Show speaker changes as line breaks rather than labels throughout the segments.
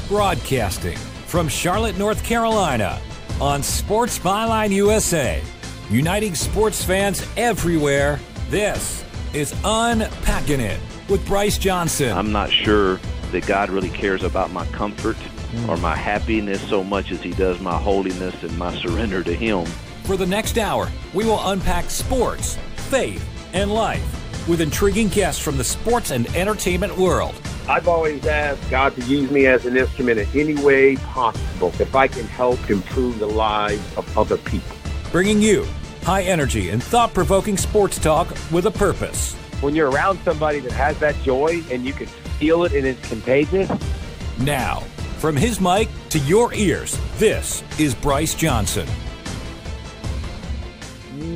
Broadcasting from Charlotte, North Carolina, on Sports Byline USA, uniting sports fans everywhere. This is Unpacking It with Bryce Johnson.
I'm not sure that God really cares about my comfort or my happiness so much as he does my holiness and my surrender to him.
For the next hour, we will unpack sports, faith, and life with intriguing guests from the sports and entertainment world.
I've always asked God to use me as an instrument in any way possible if I can help improve the lives of other people.
Bringing you high energy and thought-provoking sports talk with a purpose.
When you're around somebody that has that joy and you can feel it and it's contagious.
Now, from his mic to your ears, this is Bryce Johnson.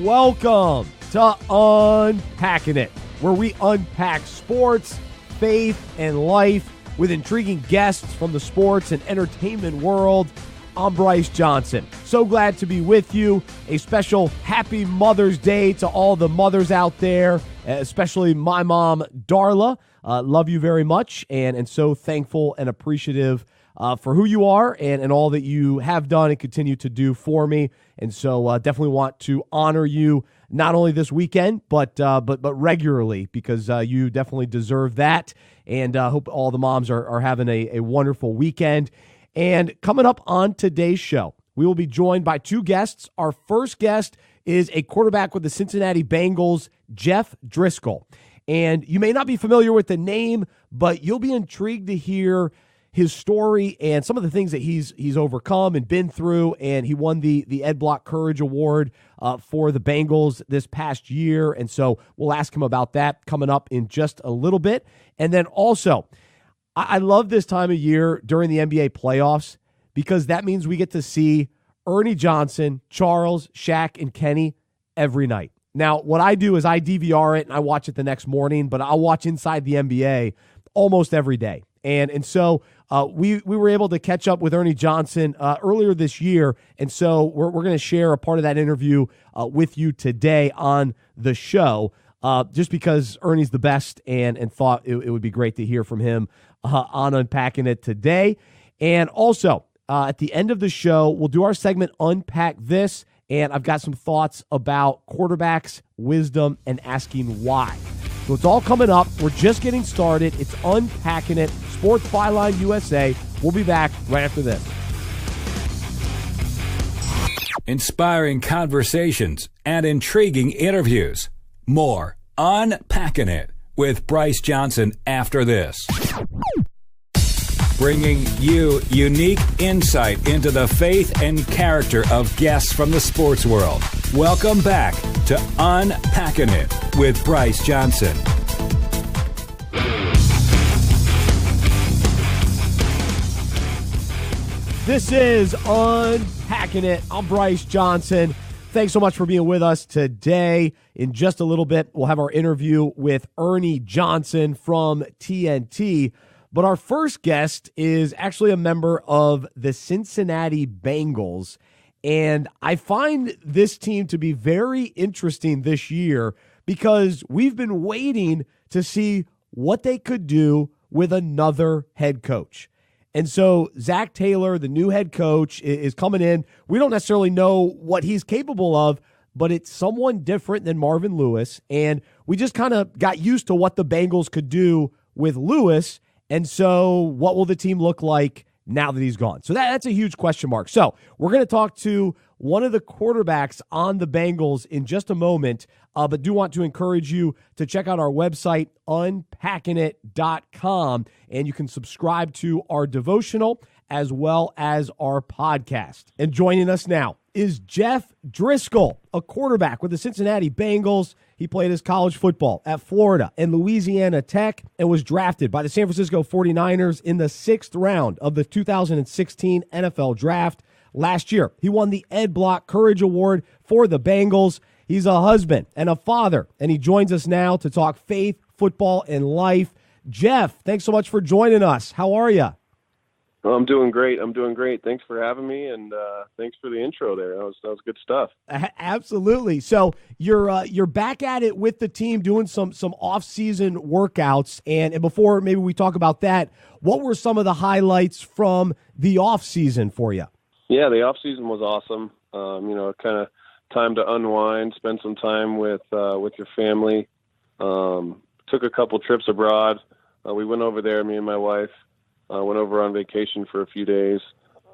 Welcome to Unpacking It, where we unpack sports, faith, and life with intriguing guests from the sports and entertainment world. I'm Bryce Johnson. So glad to be with you. A special happy Mother's Day to all the mothers out there, especially my mom, Darla. Love you very much, and so thankful and appreciative for who you are and all that you have done and continue to do for me. And so definitely want to honor you not only this weekend, but regularly, because you definitely deserve that. And hope all the moms are having a wonderful weekend. And coming up on today's show, we will be joined by two guests. Our first guest is a quarterback with the Cincinnati Bengals, Jeff Driskel. And you may not be familiar with the name, but you'll be intrigued to hear his story and some of the things that he's overcome and been through. And he won the Ed Block Courage Award for the Bengals this past year. And so we'll ask him about that coming up in just a little bit. And then also, I love this time of year during the NBA playoffs because that means we get to see Ernie Johnson, Charles, Shaq, and Kenny every night. Now, what I do is I DVR it and I watch it the next morning, but I'll watch Inside the NBA almost every day. And so we were able to catch up with Ernie Johnson earlier this year, and so we're going to share a part of that interview with you today on the show, just because Ernie's the best and thought it would be great to hear from him on Unpacking It today. And also, at the end of the show, we'll do our segment Unpack This, and I've got some thoughts about quarterbacks, wisdom, and asking why. So it's all coming up. We're just getting started. It's Unpacking It, Sports Byline USA. We'll be back right after this.
Inspiring conversations and intriguing interviews. More Unpacking It with Bryce Johnson after this. Bringing you unique insight into the faith and character of guests from the sports world. Welcome back to Unpacking It with Bryce Johnson.
This is Unpacking It. I'm Bryce Johnson. Thanks so much for being with us today. In just a little bit, we'll have our interview with Ernie Johnson from TNT. But our first guest is actually a member of the Cincinnati Bengals. And I find this team to be very interesting this year because we've been waiting to see what they could do with another head coach. And so Zach Taylor, the new head coach, is coming in. We don't necessarily know what he's capable of, but it's someone different than Marvin Lewis. And we just kind of got used to what the Bengals could do with Lewis. And so what will the team look like now that he's gone? So that's a huge question mark. So we're going to talk to one of the quarterbacks on the Bengals in just a moment, but do want to encourage you to check out our website, unpackingit.com, and you can subscribe to our devotional as well as our podcast. And joining us now is Jeff Driskel, a quarterback with the Cincinnati Bengals. He played his college football at Florida and Louisiana Tech and was drafted by the San Francisco 49ers in the 6th round of the 2016 NFL Draft. Last year, he won the Ed Block Courage Award for the Bengals. He's a husband and a father, and he joins us now to talk faith, football, and life. Jeff, thanks so much for joining us. How are you?
Well, I'm doing great. Thanks for having me, and thanks for the intro there. That was good stuff.
Absolutely. So you're back at it with the team doing some off-season workouts, and before maybe we talk about that, what were some of the highlights from the off-season for you?
Yeah, the off season was awesome. Kind of time to unwind, spend some time with your family. Took a couple trips abroad. We went over there, me and my wife. Went over on vacation for a few days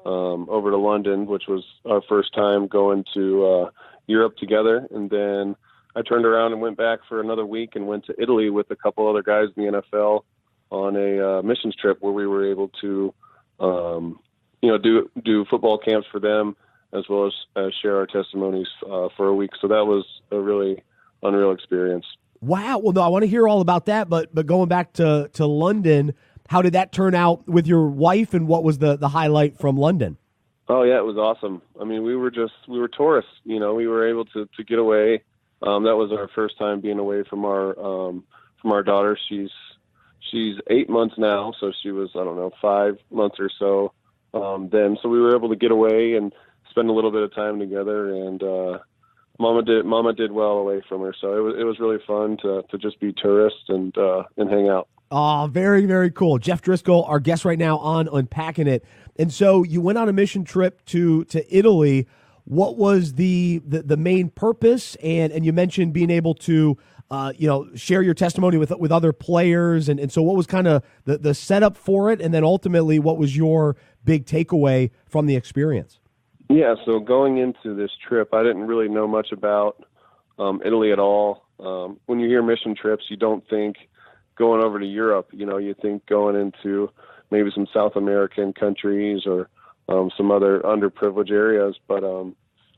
over to London, which was our first time going to Europe together. And then I turned around and went back for another week and went to Italy with a couple other guys in the NFL on a missions trip where we were able to, do football camps for them as well as share our testimonies for a week. So that was a really unreal experience.
Wow. Well, no, I want to hear all about that, but going back to London, how did that turn out with your wife, and what was the highlight from London?
Oh yeah, it was awesome. I mean, we were tourists, we were able to get away. That was our first time being away from our daughter. She's 8 months now, so she was, 5 months or so then. So we were able to get away and spend a little bit of time together, and Mama did well away from her. So it was really fun to just be tourists and hang out.
Oh, very, very cool. Jeff Driskel, our guest right now on Unpacking It. And so you went on a mission trip to Italy. What was the main purpose? And you mentioned being able to share your testimony with other players. And so what was kind of the setup for it? And then ultimately, what was your big takeaway from the experience?
Yeah, so going into this trip, I didn't really know much about Italy at all. When you hear mission trips, you don't think going over to Europe. You think going into maybe some South American countries or some other underprivileged areas. But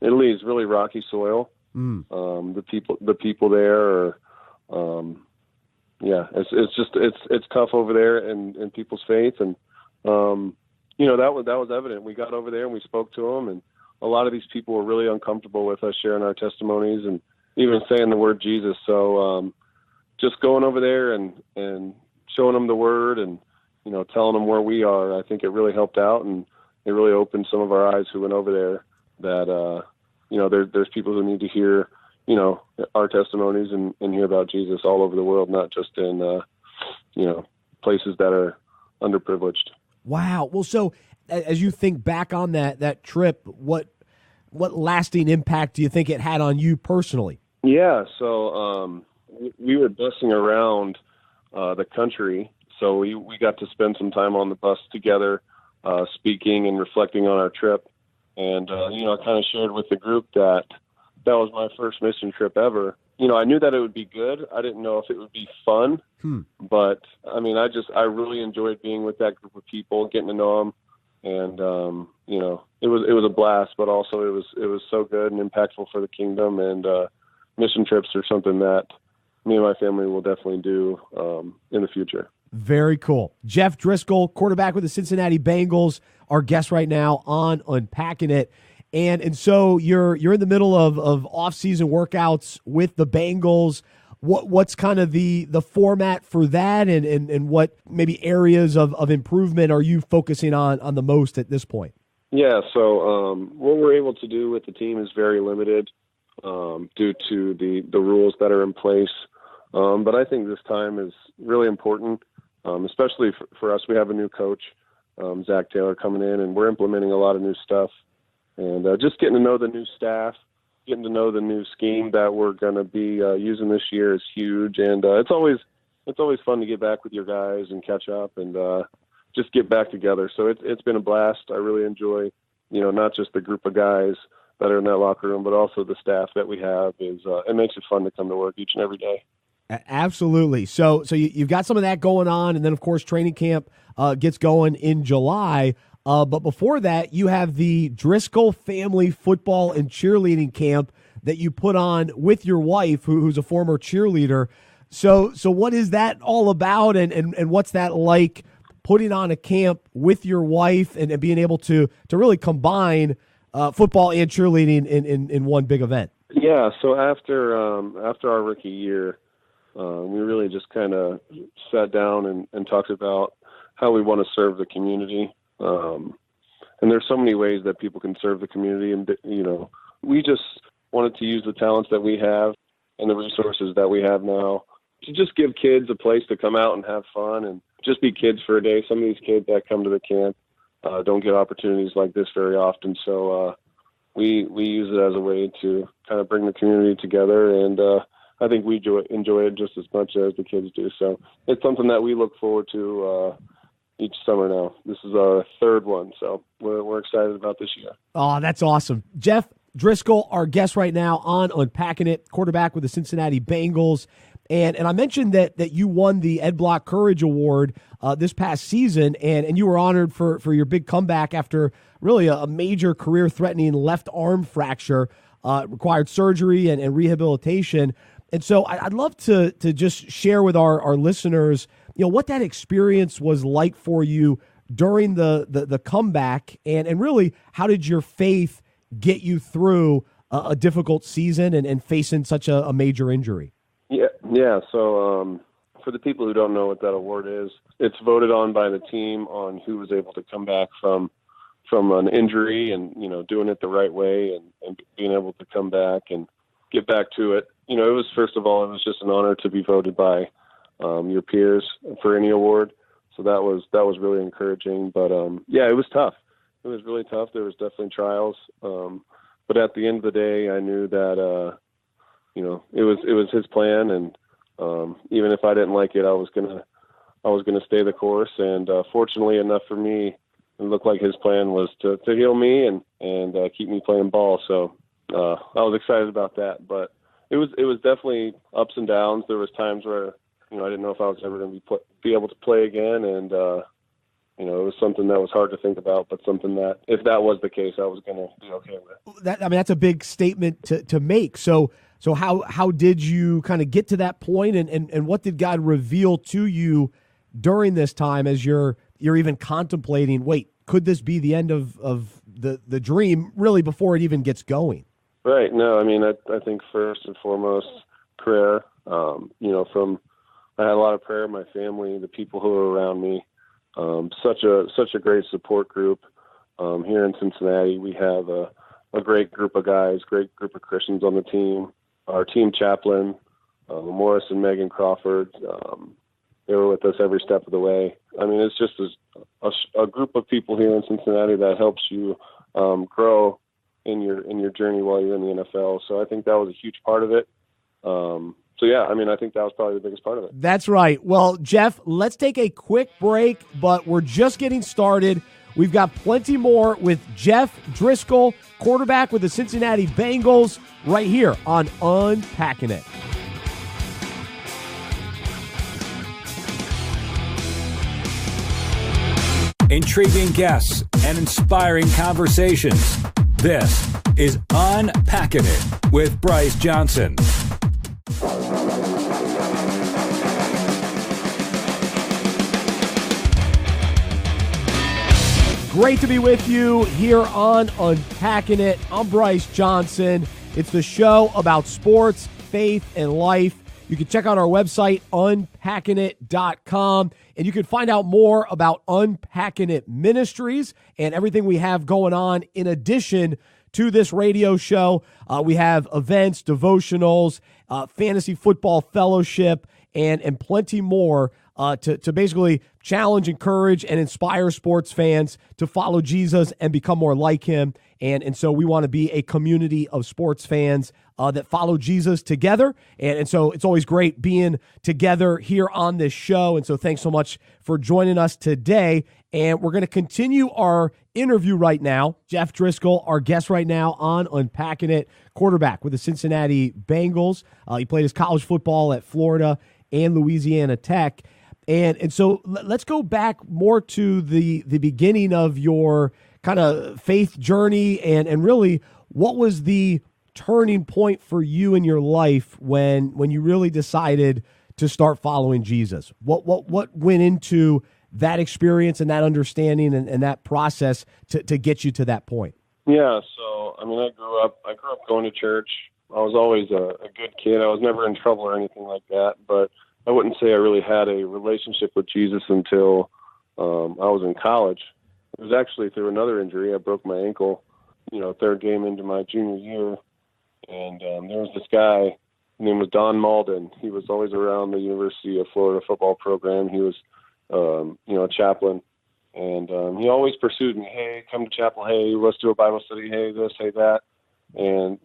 Italy is really rocky soil. The people there are, it's tough over there in people's faith. And, that was evident. We got over there and we spoke to them, and a lot of these people were really uncomfortable with us sharing our testimonies and even saying the word Jesus. So, just going over there and showing them the word and, telling them where we are, I think it really helped out, and it really opened some of our eyes who went over there that, there's people who need to hear, our testimonies and hear about Jesus all over the world, not just in, places that are underprivileged.
Wow. Well, so as you think back on that trip, what lasting impact do you think it had on you personally?
Yeah. So, we were busing around the country, so we got to spend some time on the bus together, speaking and reflecting on our trip. And, I kind of shared with the group that was my first mission trip ever. I knew that it would be good. I didn't know if it would be fun, but I mean, I really enjoyed being with that group of people, getting to know them. And, it was a blast, but also it was so good and impactful for the kingdom. And mission trips are something that me and my family will definitely do in the future.
Very cool. Jeff Driskel, quarterback with the Cincinnati Bengals, our guest right now on Unpacking It. And so you're in the middle of off-season workouts with the Bengals. What's kind of the format for that, and what maybe areas of improvement are you focusing on the most at this point?
Yeah, so what we're able to do with the team is very limited due to the rules that are in place. But I think this time is really important, especially for us. We have a new coach, Zach Taylor, coming in, and we're implementing a lot of new stuff. And just getting to know the new staff, getting to know the new scheme that we're going to be using this year is huge. And it's always fun to get back with your guys and catch up and just get back together. So it's been a blast. I really enjoy, not just the group of guys that are in that locker room, but also the staff that we have. It makes it fun to come to work each and every day.
Absolutely. So you've got some of that going on, and then, of course, training camp gets going in July. But before that, you have the Driskel Family Football and Cheerleading Camp that you put on with your wife, who's a former cheerleader. So what is that all about, and what's that like, putting on a camp with your wife and being able to really combine football and cheerleading in one big event?
Yeah, so after our rookie year, we really just kind of sat down and talked about how we want to serve the community. And there's so many ways that people can serve the community. And, we just wanted to use the talents that we have and the resources that we have now to just give kids a place to come out and have fun and just be kids for a day. Some of these kids that come to the camp don't get opportunities like this very often. So we use it as a way to kind of bring the community together. And I think we enjoy it just as much as the kids do. So it's something that we look forward to each summer now. This is our third one, so we're excited about this year.
Oh, that's awesome. Jeff Driskel, our guest right now on Unpacking It, quarterback with the Cincinnati Bengals. And I mentioned that you won the Ed Block Courage Award this past season, and you were honored for your big comeback after really a major career-threatening left arm fracture, required surgery and rehabilitation. And so I'd love to just share with our listeners, what that experience was like for you during the comeback, and really how did your faith get you through a difficult season and facing such a major injury?
Yeah. So for the people who don't know what that award is, it's voted on by the team on who was able to come back from an injury and, doing it the right way and being able to come back and get back to it. It was, first of all, it was just an honor to be voted by your peers for any award. So that was really encouraging. But it was tough. It was really tough. There was definitely trials. But at the end of the day, I knew that, it was his plan. And even if I didn't like it, I was gonna stay the course. And fortunately enough for me, it looked like his plan was to heal me and keep me playing ball. So I was excited about that. But it was definitely ups and downs. There was times where I didn't know if I was ever going to be able to play again, and it was something that was hard to think about, but something that, if that was the case, I was going to be okay with.
That's a big statement to make. So how did you kind of get to that point, and what did God reveal to you during this time as you're even contemplating? Wait, could this be the end of the dream? Really, before it even gets going.
Right. No, I think first and foremost, prayer. I had a lot of prayer. My family, the people who were around me, such a great support group. Here in Cincinnati, we have a great group of guys, great group of Christians on the team. Our team chaplain, Morris and Megan Crawford, they were with us every step of the way. It's just a group of people here in Cincinnati that helps you grow in your journey while you're in the NFL. So I think that was a huge part of it. I think that was probably the biggest part of it.
That's right. Well, Jeff, let's take a quick break, but we're just getting started. We've got plenty more with Jeff Driskel, quarterback with the Cincinnati Bengals, right here on Unpacking It.
Intriguing guests and inspiring conversations. This is Unpacking It with Bryce Johnson.
Great to be with you here on Unpacking It. I'm Bryce Johnson. It's the show about sports, faith, and life. You can check out our website, unpackingit.com, and you can find out more about Unpacking It Ministries and everything we have going on in addition to this radio show. We have events, devotionals, fantasy football fellowship, and plenty more to basically challenge, encourage, and inspire sports fans to follow Jesus and become more like him. And so we want to be a community of sports fans that follow Jesus together. And so it's always great being together here on this show. And so thanks so much for joining us today. And we're going to continue our interview right now. Jeff Driskel, our guest right now on Unpacking It, quarterback with the Cincinnati Bengals. He played his college football at Florida and Louisiana Tech. And so let's go back more to the beginning of your kind of faith journey and really what was the turning point for you in your life when you really decided to start following Jesus? What went into that experience and that understanding and that process to get you to that point?
Yeah, so I grew up going to church. I was always a good kid. I was never in trouble or anything like that, but I wouldn't say I really had a relationship with Jesus until I was in college. It was actually through another injury. I broke my ankle, third game into my junior year. And there was this guy, his name was Don Malden. He was always around the University of Florida football program. He was, a chaplain. And he always pursued me, hey, come to chapel, hey, let's do a Bible study, hey, this, hey, that. And,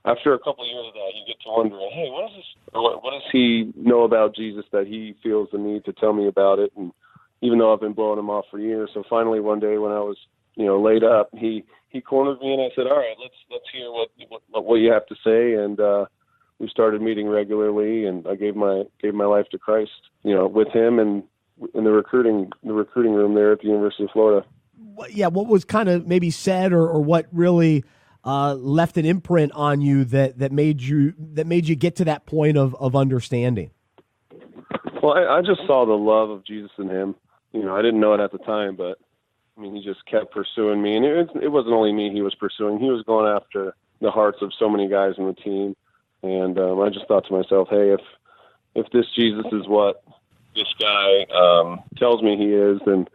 after a couple of years of that, you get to wondering, hey, what is this? What does he know about Jesus that he feels the need to tell me about it? And even though I've been blowing him off for years, so finally one day when I was, laid up, he cornered me and I said, all right, let's hear what you have to say. And we started meeting regularly, and I gave my life to Christ, with him and in the recruiting room there at the University of Florida.
What was kind of maybe said or what really left an imprint on you that made you get to that point of understanding?
Well, I just saw the love of Jesus in him. I didn't know it at the time, but he just kept pursuing me, and it wasn't only me he was pursuing. He was going after the hearts of so many guys on the team, and I just thought to myself, hey, if this Jesus is what this guy tells me he is, then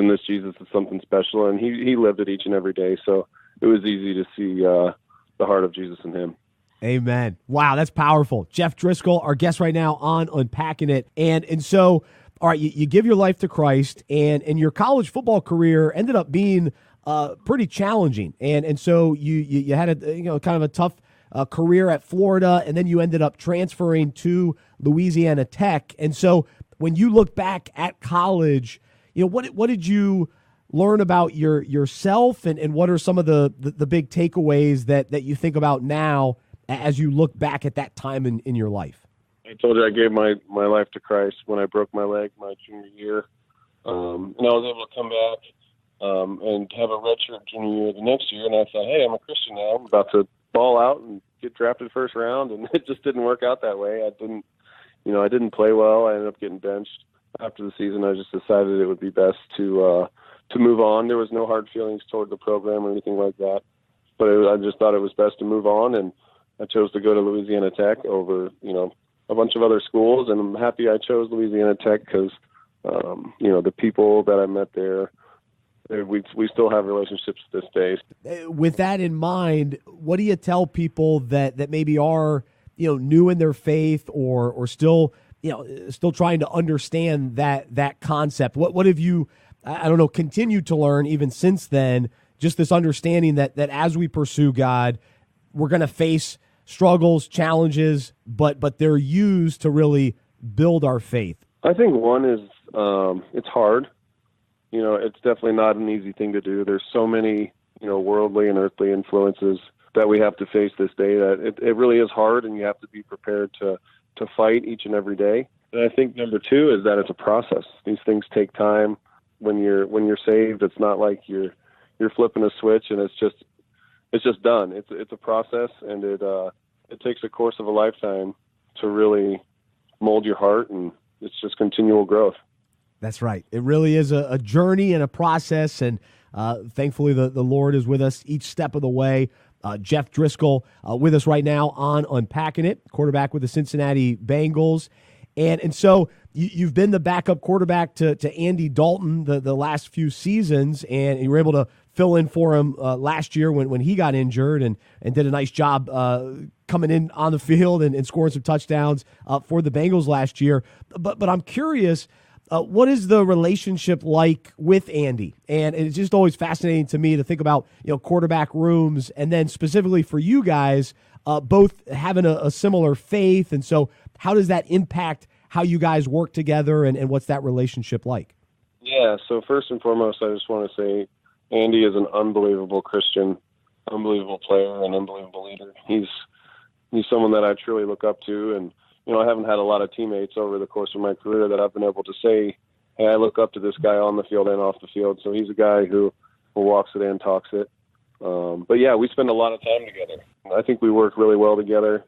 this Jesus is something special, and he lived it each and every day. So it was easy to see the heart of Jesus in him.
Amen. Wow, that's powerful. Jeff Driskel, our guest right now on Unpacking It. And so, all right, you give your life to Christ, and your college football career ended up being pretty challenging. And so you had a kind of a tough career at Florida, and then you ended up transferring to Louisiana Tech. And so when you look back at college, what did you learn about yourself, and what are some of the big takeaways that you think about now as you look back at that time in your life?
I told you I gave my life to Christ when I broke my leg my junior year. And I was able to come back and have a redshirt junior year the next year. And I thought, hey, I'm a Christian now. I'm about to ball out and get drafted first round. And it just didn't work out that way. I didn't play well. I ended up getting benched after the season. I just decided it would be best to move on. There was no hard feelings toward the program or anything like that. But I just thought it was best to move on. And I chose to go to Louisiana Tech over, a bunch of other schools, and I'm happy I chose Louisiana Tech because, the people that I met there, we still have relationships to this day.
With that in mind, what do you tell people that maybe are, new in their faith or still, still trying to understand that concept? What have you, continued to learn even since then, just this understanding that as we pursue God, we're going to face struggles, challenges, but they're used to really build our faith?
I think one is it's hard. It's definitely not an easy thing to do. There's so many, worldly and earthly influences that we have to face this day that it really is hard, and you have to be prepared to fight each and every day. And I think number two is that it's a process. These things take time. When you're saved, it's not like you're flipping a switch and it's just done. It's a process, and it takes a course of a lifetime to really mold your heart, and it's just continual growth.
That's right. It really is a journey and a process, and thankfully the Lord is with us each step of the way. Jeff Driskel with us right now on Unpacking It, quarterback with the Cincinnati Bengals. And so you've been the backup quarterback to Andy Dalton the last few seasons, and you were able to fill in for him last year when he got injured and did a nice job coming in on the field and scoring some touchdowns for the Bengals last year. But I'm curious, what is the relationship like with Andy? And it's just always fascinating to me to think about quarterback rooms, and then specifically for you guys, both having a similar faith. And so how does that impact how you guys work together, and what's that relationship like?
Yeah, so first and foremost, I just want to say Andy is an unbelievable Christian, unbelievable player, and unbelievable leader. He's someone that I truly look up to, and I haven't had a lot of teammates over the course of my career that I've been able to say, hey, I look up to this guy on the field and off the field. So he's a guy who walks it and talks it. But yeah, we spend a lot of time together. I think we work really well together,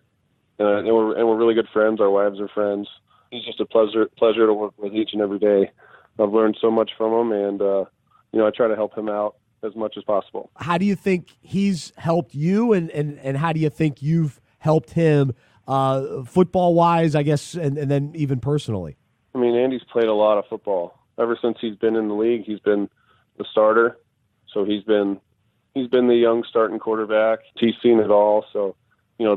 and we're really good friends. Our wives are friends. He's just a pleasure to work with each and every day. I've learned so much from him, and I try to help him out as much as possible.
How do you think he's helped you, and how do you think you've helped him football-wise, I guess, and then even personally?
I mean, Andy's played a lot of football. Ever since he's been in the league, he's been the starter. So he's been the young starting quarterback. He's seen it all. So,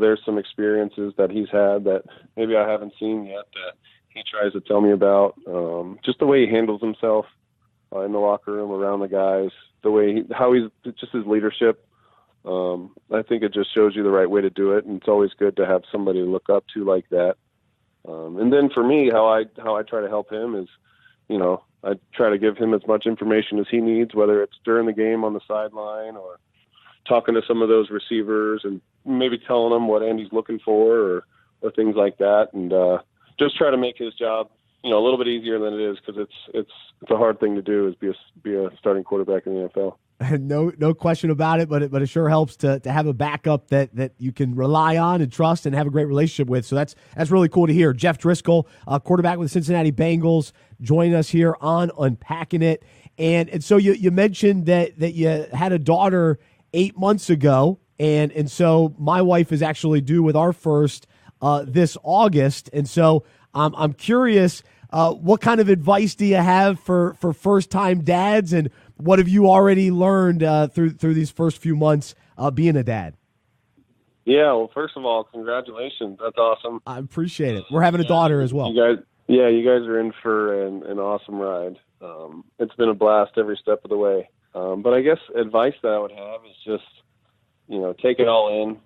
there's some experiences that he's had that maybe I haven't seen yet that he tries to tell me about. Just the way he handles himself in the locker room, around the guys, the way just his leadership. I think it just shows you the right way to do it, and it's always good to have somebody to look up to like that. And then for me, how I try to help him is, I try to give him as much information as he needs, whether it's during the game on the sideline or talking to some of those receivers and maybe telling them what Andy's looking for or things like that. And just try to make his job, a little bit easier than it is, because it's a hard thing to do, is be a starting quarterback in the NFL.
No question about it, but it sure helps to have a backup that you can rely on and trust and have a great relationship with. So that's really cool to hear. Jeff Driskel, quarterback with the Cincinnati Bengals, joining us here on Unpacking It. And so you mentioned that you had a daughter 8 months ago, and so my wife is actually due with our first this August. And so I'm curious, what kind of advice do you have for first-time dads, and what have you already learned through these first few months being a dad?
Yeah, well, first of all, congratulations. That's awesome.
I appreciate it. We're having a daughter as well.
You guys are in for an awesome ride. It's been a blast every step of the way. But I guess advice that I would have is just, take it all in.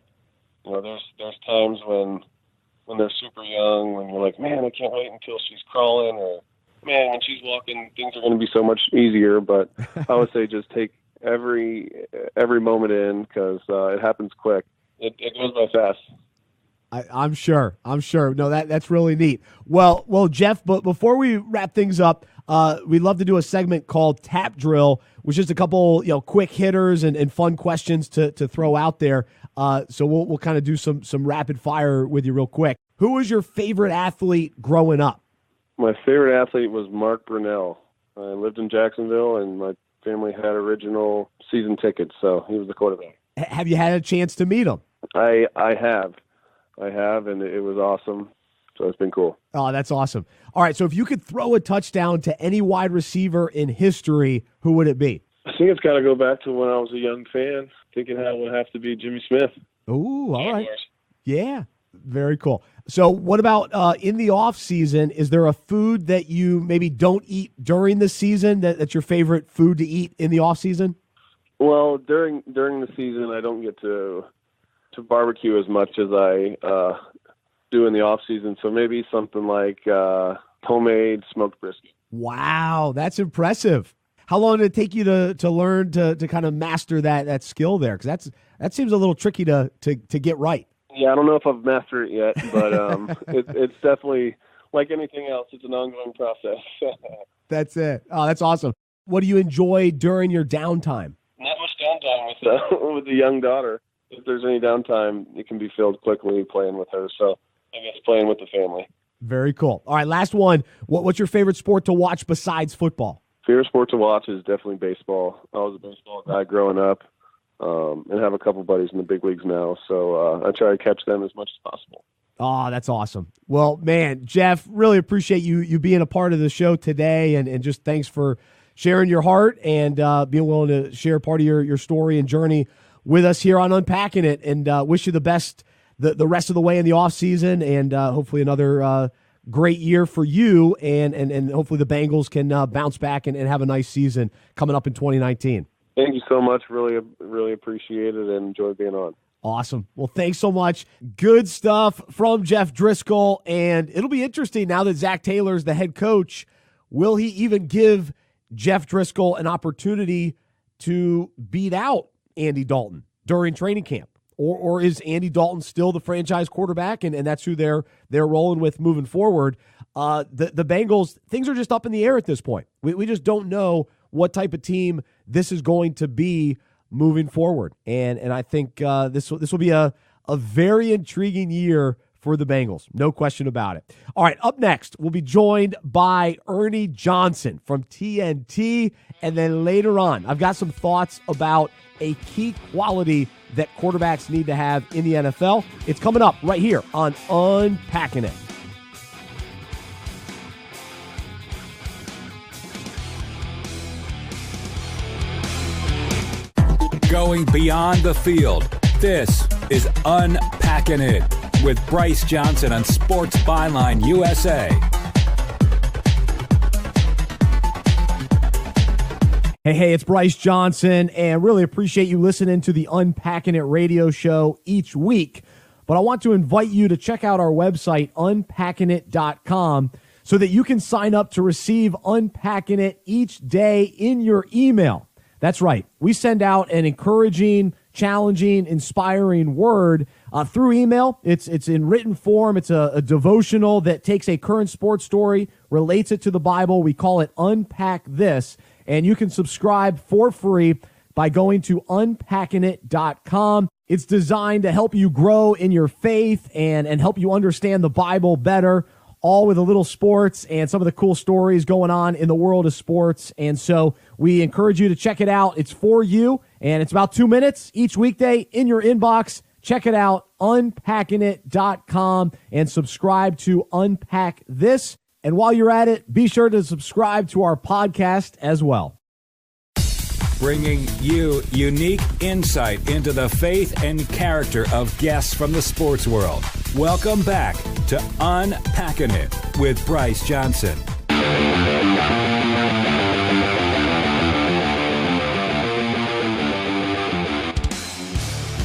There's times when they're super young, when you're like, man, I can't wait until she's crawling, or man, when she's walking, things are going to be so much easier. But I would say just take every moment in, because it happens quick. It goes by fast.
I'm sure. No, that's really neat. Well, Jeff, but before we wrap things up, we'd love to do a segment called Tap Drill, which is just a couple, quick hitters and fun questions to throw out there. So we'll kind of do some rapid fire with you real quick. Who was your favorite athlete growing up?
My favorite athlete was Mark Brunell. I lived in Jacksonville, and my family had original season tickets, so he was the quarterback.
Have you had a chance to meet him?
I have, and it was awesome. So it's been cool.
Oh, that's awesome. All right, so if you could throw a touchdown to any wide receiver in history, who would it be?
I think it's got to go back to when I was a young fan, thinking it would have to be Jimmy Smith.
Ooh, all right. Yeah, very cool. So what about in the off season? Is there a food that you maybe don't eat during the season that's your favorite food to eat in the off season?
Well, during the season, I don't get to barbecue as much as I do in the off season. So maybe something like homemade smoked brisket.
Wow, that's impressive. How long did it take you to learn to kind of master that skill there? Because that seems a little tricky to get right.
Yeah, I don't know if I've mastered it yet, but it's definitely, like anything else, it's an ongoing process.
That's it. Oh, that's awesome. What do you enjoy during your downtime?
Not much downtime with the young daughter. If there's any downtime, it can be filled quickly playing with her. So I guess playing with the family.
Very cool. All right, last one. What's your favorite sport to watch besides football?
Favorite sport to watch is definitely baseball. I was a baseball guy growing up, and have a couple buddies in the big leagues now. So I try to catch them as much as possible.
Oh, that's awesome. Well, man, Jeff, really appreciate you being a part of the show today, and just thanks for sharing your heart and being willing to share part of your story and journey with us here on Unpacking It, and wish you the best the rest of the way in the off season, and hopefully another great year for you, and hopefully the Bengals can bounce back and have a nice season coming up in 2019.
Thank you so much. Really, really appreciate it and enjoy being on.
Awesome. Well, thanks so much. Good stuff from Jeff Driskel, and it'll be interesting now that Zach Taylor's the head coach. Will he even give Jeff Driskel an opportunity to beat out Andy Dalton during training camp? Or is Andy Dalton still the franchise quarterback, and that's who they're rolling with moving forward? The Bengals, things are just up in the air at this point. We just don't know what type of team this is going to be moving forward. And I think this will be a very intriguing year for the Bengals. No question about it. All right, up next, we'll be joined by Ernie Johnson from TNT. And then later on, I've got some thoughts about a key quality that quarterbacks need to have in the NFL. It's coming up right here on Unpacking It.
Going beyond the field. This is Unpacking It with Bryce Johnson on Sports Byline USA.
Hey, it's Bryce Johnson, and really appreciate you listening to the Unpacking It radio show each week. But I want to invite you to check out our website, unpackingit.com, so that you can sign up to receive Unpacking It each day in your email. That's right. We send out an encouraging, challenging, inspiring word through email. It's in written form. It's a devotional that takes a current sports story, relates it to the Bible. We call it Unpack This, and you can subscribe for free by going to unpackingit.com. It's designed to help you grow in your faith and help you understand the Bible better, all with a little sports and some of the cool stories going on in the world of sports. And so we encourage you to check it out. It's for you, and it's about 2 minutes each weekday in your inbox. Check it out, unpackingit.com, and subscribe to Unpack This. And while you're at it, be sure to subscribe to our podcast as well.
Bringing you unique insight into the faith and character of guests from the sports world. Welcome back to Unpacking It with Bryce Johnson.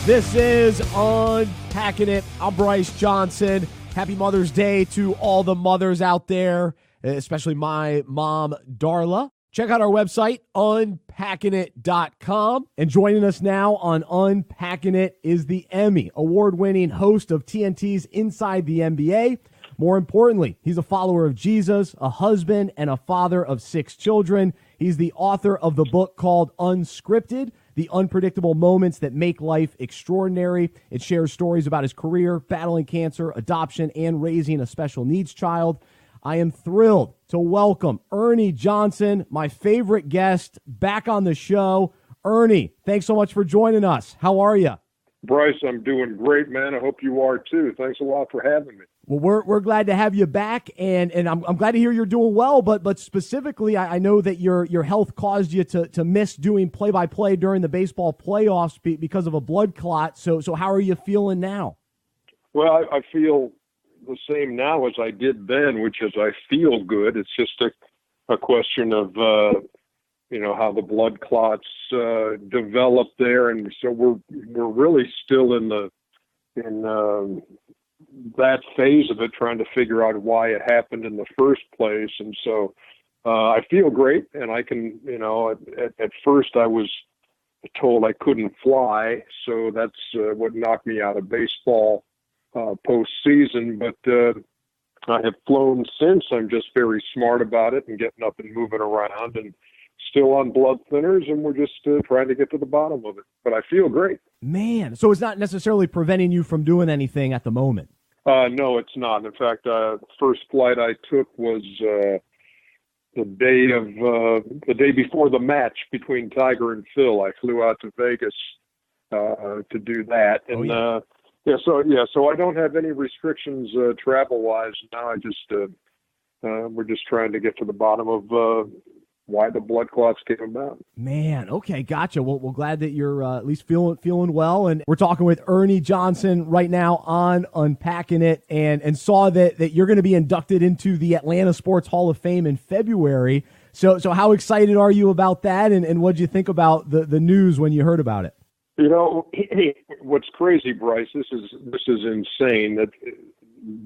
This is Unpacking It. I'm Bryce Johnson. Happy Mother's Day to all the mothers out there, especially my mom, Darla. Check out our website, unpackingit.com. And joining us now on Unpacking It is the Emmy award-winning host of TNT's Inside the NBA. More importantly, he's a follower of Jesus, a husband, and a father of 6 children. He's the author of the book called Unscripted, The Unpredictable Moments That Make Life Extraordinary. It shares stories about his career, battling cancer, adoption, and raising a special needs child. I am thrilled to welcome Ernie Johnson, my favorite guest, back on the show. Ernie, thanks so much for joining us. How are you?
Bryce, I'm doing great, man. I hope you are too. Thanks a lot for having me.
Well, we're glad to have you back, and I'm glad to hear you're doing well. But specifically, I know that your health caused you to miss doing play-by-play during the baseball playoffs because of a blood clot. So how are you feeling now?
Well, I feel the same now as I did then, which is I feel good. It's just a question of how the blood clots develop there, and so we're really still in that phase of it, trying to figure out why it happened in the first place. And so I feel great, and I can, at first I was told I couldn't fly, so that's what knocked me out of baseball postseason. But I have flown since. I'm just very smart about it and getting up and moving around, and still on blood thinners, and we're just trying to get to the bottom of it. But I feel great.
Man, so it's not necessarily preventing you from doing anything at the moment?
No, it's not. In fact, first flight I took was the day before the match between Tiger and Phil. I flew out to Vegas to do that, and so I don't have any restrictions travel-wise now. I just we're just trying to get to the bottom of why the blood clots came about. Man,
okay, gotcha. Well, glad that you're at least feeling well. And we're talking with Ernie Johnson right now on Unpacking It, and saw that you're going to be inducted into the Atlanta Sports Hall of Fame in February. So how excited are you about that, and what did you think about the news when you heard about it?
What's crazy, Bryce, this is insane, that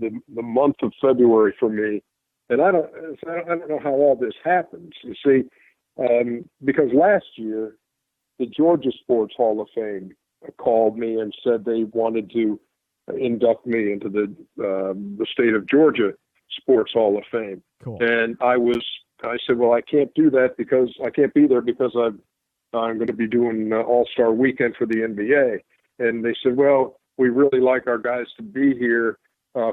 the month of February for me, and I don't know how all this happens. You see, because last year the Georgia Sports Hall of Fame called me and said they wanted to induct me into the state of Georgia Sports Hall of Fame.
Cool.
And I said, well, I can't do that because I can't be there because I'm going to be doing All-Star Weekend for the NBA. And they said, well, we really like our guys to be here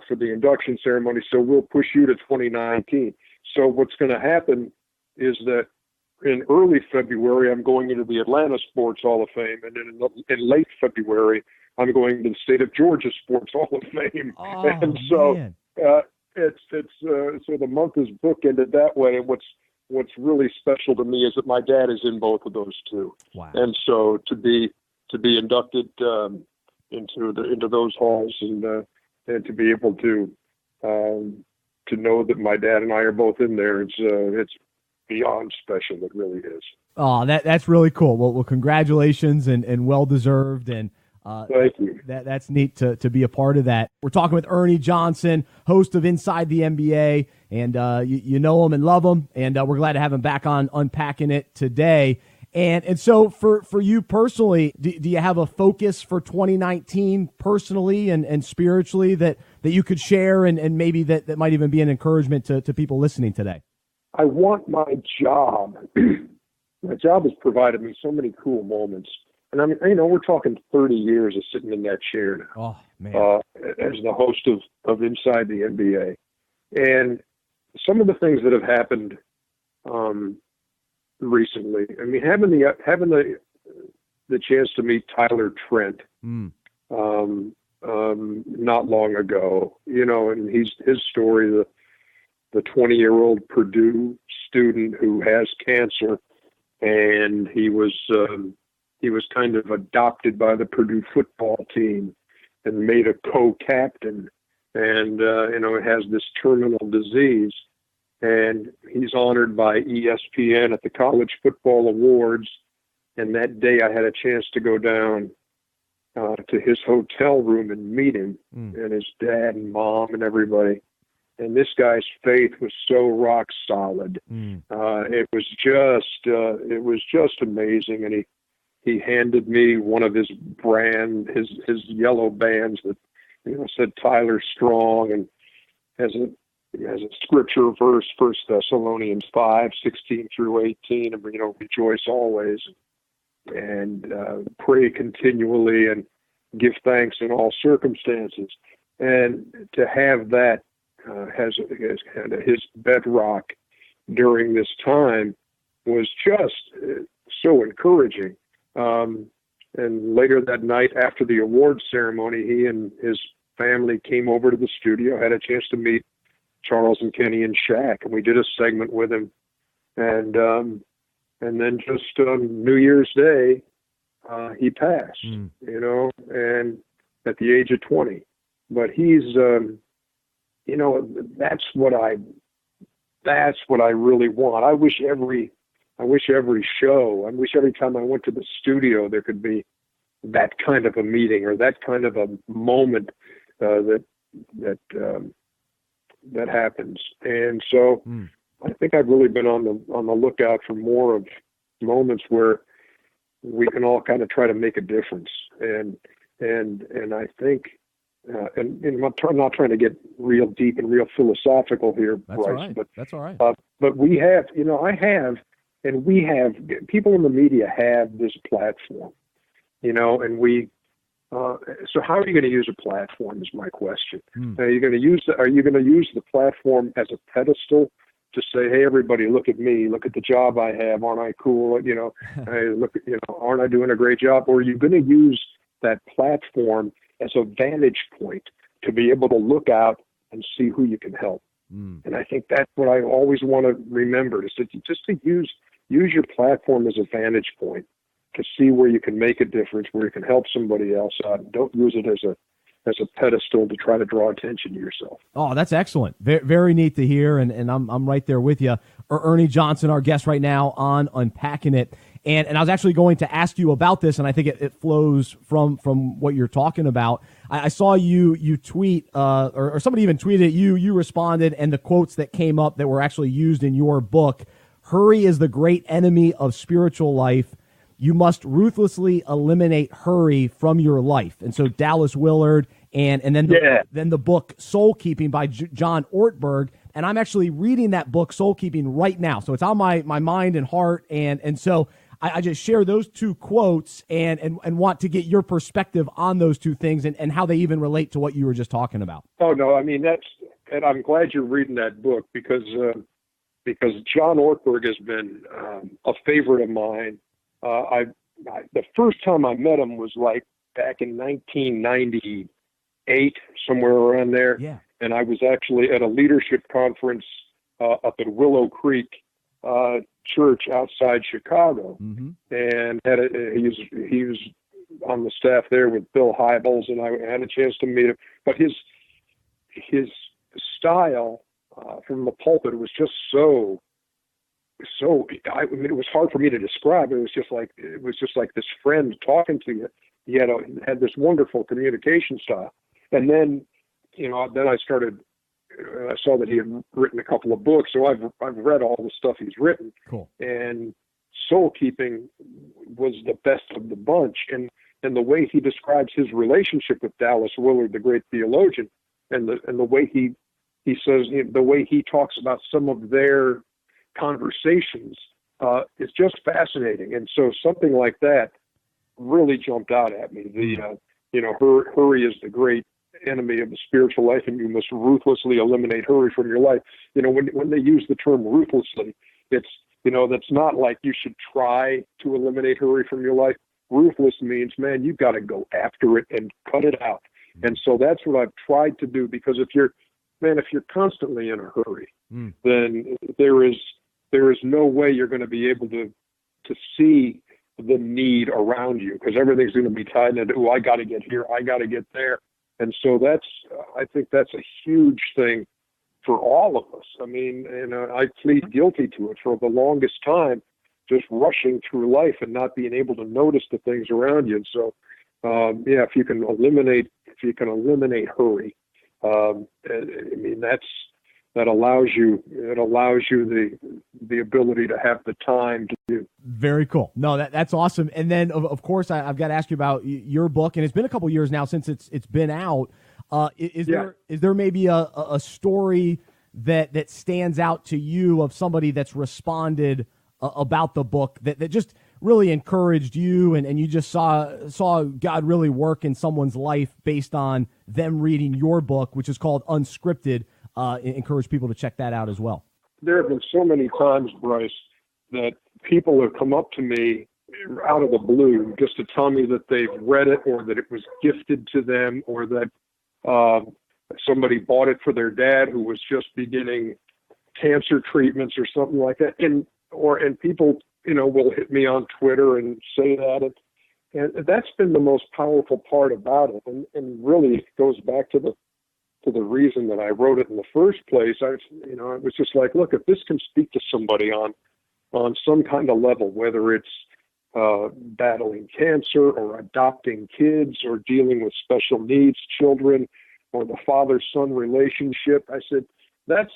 for the induction ceremony, so we'll push you to 2019. So what's going to happen is that in early February, I'm going into the Atlanta Sports Hall of Fame, and then in late February, I'm going to the state of Georgia Sports Hall of Fame. And so so the month is bookended that way. And what's what's really special to me is that my dad is in both of those two.
Wow.
And so to be inducted into those halls and to be able to know that my dad and I are both in there, it's beyond special. It really is.
Oh, that's really cool. Well, congratulations and well deserved. And
thank you.
That's neat to be a part of that. We're talking with Ernie Johnson, host of Inside the NBA, and you know him and love him, and we're glad to have him back on Unpacking It today. And so for you personally, do you have a focus for 2019 personally and spiritually that you could share and maybe that might even be an encouragement to people listening today?
I want my job. My job has provided me so many cool moments. And I mean, we're talking 30 years of sitting in that chair now.
Oh, man.
As the host of Inside the NBA. And some of the things that have happened recently, I mean, having the chance to meet Tyler Trent not long ago, and his story, the 20-year-old Purdue student who has cancer, and he was kind of adopted by the Purdue football team and made a co-captain, and has this terminal disease, and he's honored by ESPN at the College Football Awards. And that day I had a chance to go down to his hotel room and meet him and his dad and mom and everybody. And this guy's faith was so rock solid. It was just amazing. And he handed me one of his yellow bands that said Tyler Strong, and has a scripture verse, 1 Thessalonians 5:16-18, and rejoice always, and pray continually, and give thanks in all circumstances. And to have that has kind of his bedrock during this time was just so encouraging. And later that night, after the award ceremony, he and his family came over to the studio, had a chance to meet Charles and Kenny and Shaq, and we did a segment with him. And then just on New Year's Day, he passed, and at the age of 20. But he's, that's what I really want. I wish every time I went to the studio, there could be that kind of a meeting or that kind of a moment that happens. And so I think I've really been on the lookout for more of moments where we can all kind of try to make a difference. And I think, and I'm not trying to get real deep and real philosophical here,
That's
Bryce,
all right.
but
That's all right.
But we have, I have, and we have, people in the media have this platform, and we. So how are you going to use a platform is my question. Are you going to use the platform as a pedestal to say, hey, everybody, look at me, look at the job I have, aren't I cool? Hey, look, aren't I doing a great job? Or are you going to use that platform as a vantage point to be able to look out and see who you can help? And I think that's what I always want to remember, is to just to use your platform as a vantage point to see where you can make a difference, where you can help somebody else out. Don't use it as a pedestal to try to draw attention to yourself.
Oh, that's excellent. Very, very neat to hear, and I'm right there with you. Ernie Johnson, our guest right now on Unpacking It. And I was actually going to ask you about this, and I think it flows from what you're talking about. I saw you tweet, or somebody even tweeted you responded, and the quotes that came up that were actually used in your book: hurry is the great enemy of spiritual life. You must ruthlessly eliminate hurry from your life. And so Dallas Willard, and then the book Soul Keeping by John Ortberg. And I'm actually reading that book, Soul Keeping, right now. So it's on my mind and heart. And so I just share those two quotes and want to get your perspective on those two things and how they even relate to what you were just talking about.
Oh, no, I mean, and I'm glad you're reading that book because John Ortberg has been a favorite of mine. The first time I met him was like back in 1998, somewhere around there.
Yeah.
And I was actually at a leadership conference up at Willow Creek
church outside Chicago,
Mm-hmm.
and he was on the staff there with Bill Hybels, and I had a chance to meet him. But his style from the pulpit was just so. I mean, it was hard for me to describe. It was just like this friend talking to you. He had this wonderful communication style, and then I started. I saw that he had written a couple of books, so I've read all the stuff he's written.
Cool.
And Soul Keeping was the best of the bunch, and the way he describes his relationship with Dallas Willard, the great theologian, and the way he says, the way he talks about some of their conversations is just fascinating. And so something like that really jumped out at me. Hurry is the great enemy of the spiritual life, and you must ruthlessly eliminate hurry from your life. When they use the term ruthlessly, it's that's not like you should try to eliminate hurry from your life. Ruthless means, man, you've got to go after it and cut it out. And so that's what I've tried to do, because if you're constantly in a hurry, then there is no way you're going to be able to see the need around you, because everything's going to be tied into, I got to get here, I got to get there. And so I think that's a huge thing for all of us. I mean, I plead guilty to it for the longest time, just rushing through life and not being able to notice the things around you. And so, if you can eliminate hurry, I mean, that allows you the ability to have the time to do.
Very cool. No, that's awesome. And then of course I've got to ask you about your book, and it's been a couple years now since it's been out. Is there maybe a story that stands out to you of somebody that's responded about the book that just really encouraged you, and you just saw God really work in someone's life based on them reading your book, which is called Unscripted? Encourage people to check that out as well.
There have been so many times, Bryce, that people have come up to me out of the blue just to tell me that they've read it, or that it was gifted to them, or that somebody bought it for their dad who was just beginning cancer treatments or something like that. And people, will hit me on Twitter and say that. And that's been the most powerful part about it. And really it goes back to the reason that I wrote it in the first place. It was just like, look, if this can speak to somebody on some kind of level, whether it's battling cancer or adopting kids or dealing with special needs children or the father-son relationship, I said, that's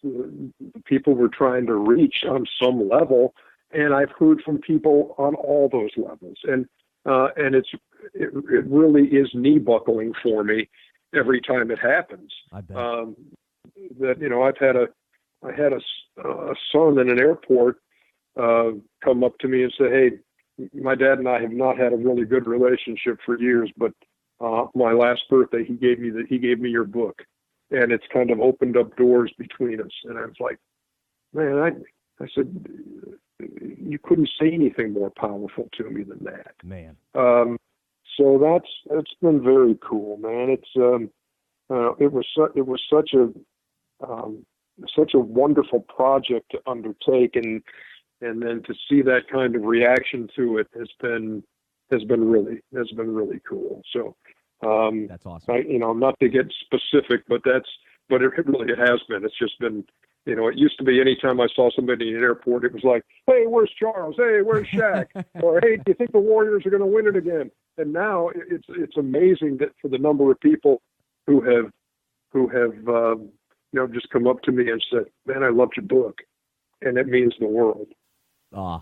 the people we're trying to reach on some level. And I've heard from people on all those levels. And it really is knee buckling for me every time it happens.
I bet.
I had a son in an airport come up to me and say, "Hey, my dad and I have not had a really good relationship for years, but my last birthday he gave me your book, and it's kind of opened up doors between us." And I was like, "Man," I said, "you couldn't say anything more powerful to me than that."
Man.
So that's been very cool, man. It's it was such a wonderful project to undertake, and then to see that kind of reaction to it has been really cool. So
that's awesome.
Not to get specific, but it really has been. It's just been. It used to be anytime I saw somebody in an airport, it was like, "Hey, where's Charles? Hey, where's Shaq?" Or, "Hey, do you think the Warriors are going to win it again?" And now it's amazing that for the number of people who have just come up to me and said, "Man, I loved your book," and it means the world.
I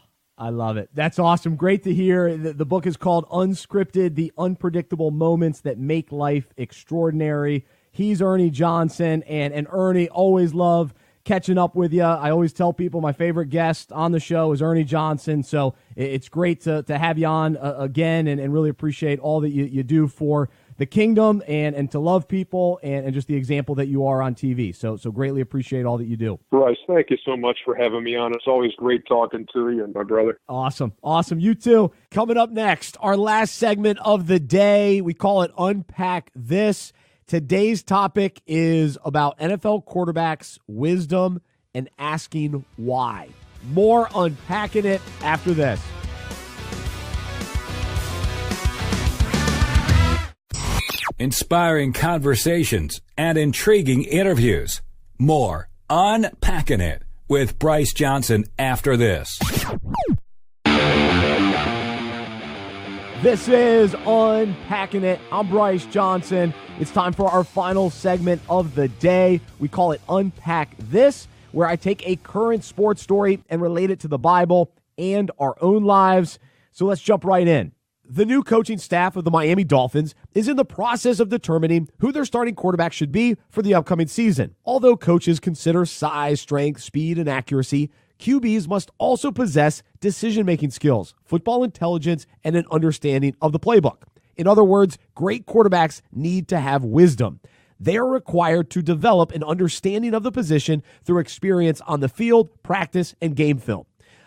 love it. That's awesome. Great to hear. The book is called Unscripted: The Unpredictable Moments That Make Life Extraordinary. He's Ernie Johnson, and Ernie, always love catching up with you. I always tell people my favorite guest on the show is Ernie Johnson, so it's great to have you on again, and really appreciate all that you do for the kingdom and to love people and just the example that you are on TV. So greatly appreciate all that you do.
Bryce, thank you so much for having me on. It's always great talking to you, my brother.
Awesome. You too. Coming up next, our last segment of the day. We call it Unpack This. Today's topic is about NFL quarterbacks' wisdom and asking why. More unpacking it after this.
Inspiring conversations and intriguing interviews. More Unpacking It with Bryce Johnson after this.
This is Unpacking It. I'm Bryce Johnson. It's time for our final segment of the day. We call it Unpack This, where I take a current sports story and relate it to the Bible and our own lives. So let's jump right in. The new coaching staff of the Miami Dolphins is in the process of determining who their starting quarterback should be for the upcoming season. Although coaches consider size, strength, speed, and accuracy, QBs must also possess decision-making skills, football intelligence, and an understanding of the playbook. In other words, great quarterbacks need to have wisdom. They are required to develop an understanding of the position through experience on the field, practice, and game film.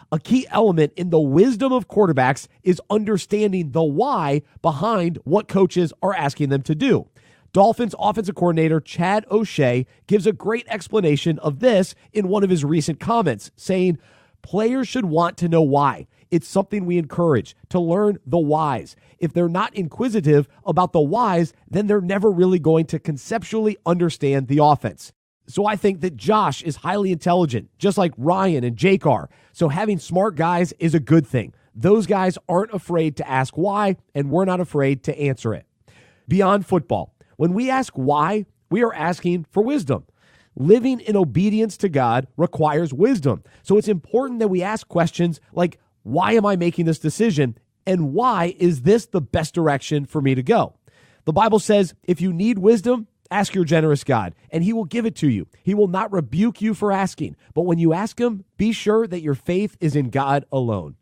A key element in the wisdom of quarterbacks is understanding the why behind what coaches are asking them to do. Dolphins offensive coordinator Chad O'Shea gives a great explanation of this in one of his recent comments, saying, "Players should want to know why. It's something we encourage, to learn the whys. If they're not inquisitive about the whys, then they're never really going to conceptually understand the offense." So I think that Josh is highly intelligent, just like Ryan and Jake are. So having smart guys is a good thing. Those guys aren't afraid to ask why, and we're not afraid to answer it. Beyond football, when we ask why, we are asking for wisdom. Living in obedience to God requires wisdom. So it's important that we ask questions like, why am I making this decision? And why is this the best direction for me to go? The Bible says, if you need wisdom, ask your generous God, and he will give it to you. He will not rebuke you for asking. But when you ask him, be sure that your faith is in God alone.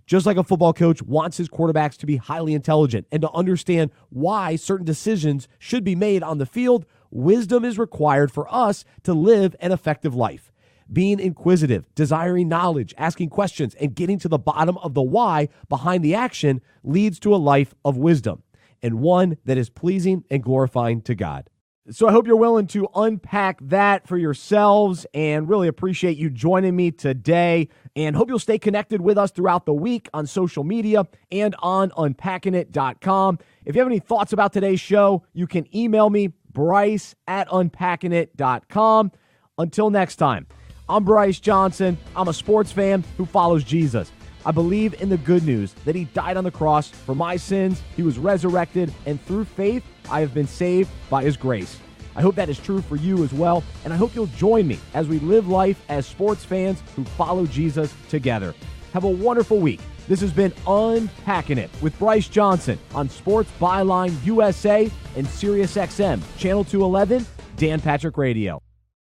Just like a football coach wants his quarterbacks to be highly intelligent and to understand why certain decisions should be made on the field, wisdom is required for us to live an effective life. Being inquisitive, desiring knowledge, asking questions, and getting to the bottom of the why behind the action leads to a life of wisdom, and one that is pleasing and glorifying to God. So I hope you're willing to unpack that for yourselves, and really appreciate you joining me today, and hope you'll stay connected with us throughout the week on social media and on unpackingit.com. If you have any thoughts about today's show, you can email me, bryce@unpackingit.com. Until next time, I'm Bryce Johnson. I'm a sports fan who follows Jesus. I believe in the good news that he died on the cross for my sins, he was resurrected, and through faith, I have been saved by his grace. I hope that is true for you as well, and I hope you'll join me as we live life as sports fans who follow Jesus together. Have a wonderful week. This has been Unpacking It with Bryce Johnson on Sports Byline USA and SiriusXM, Channel 211, Dan Patrick Radio.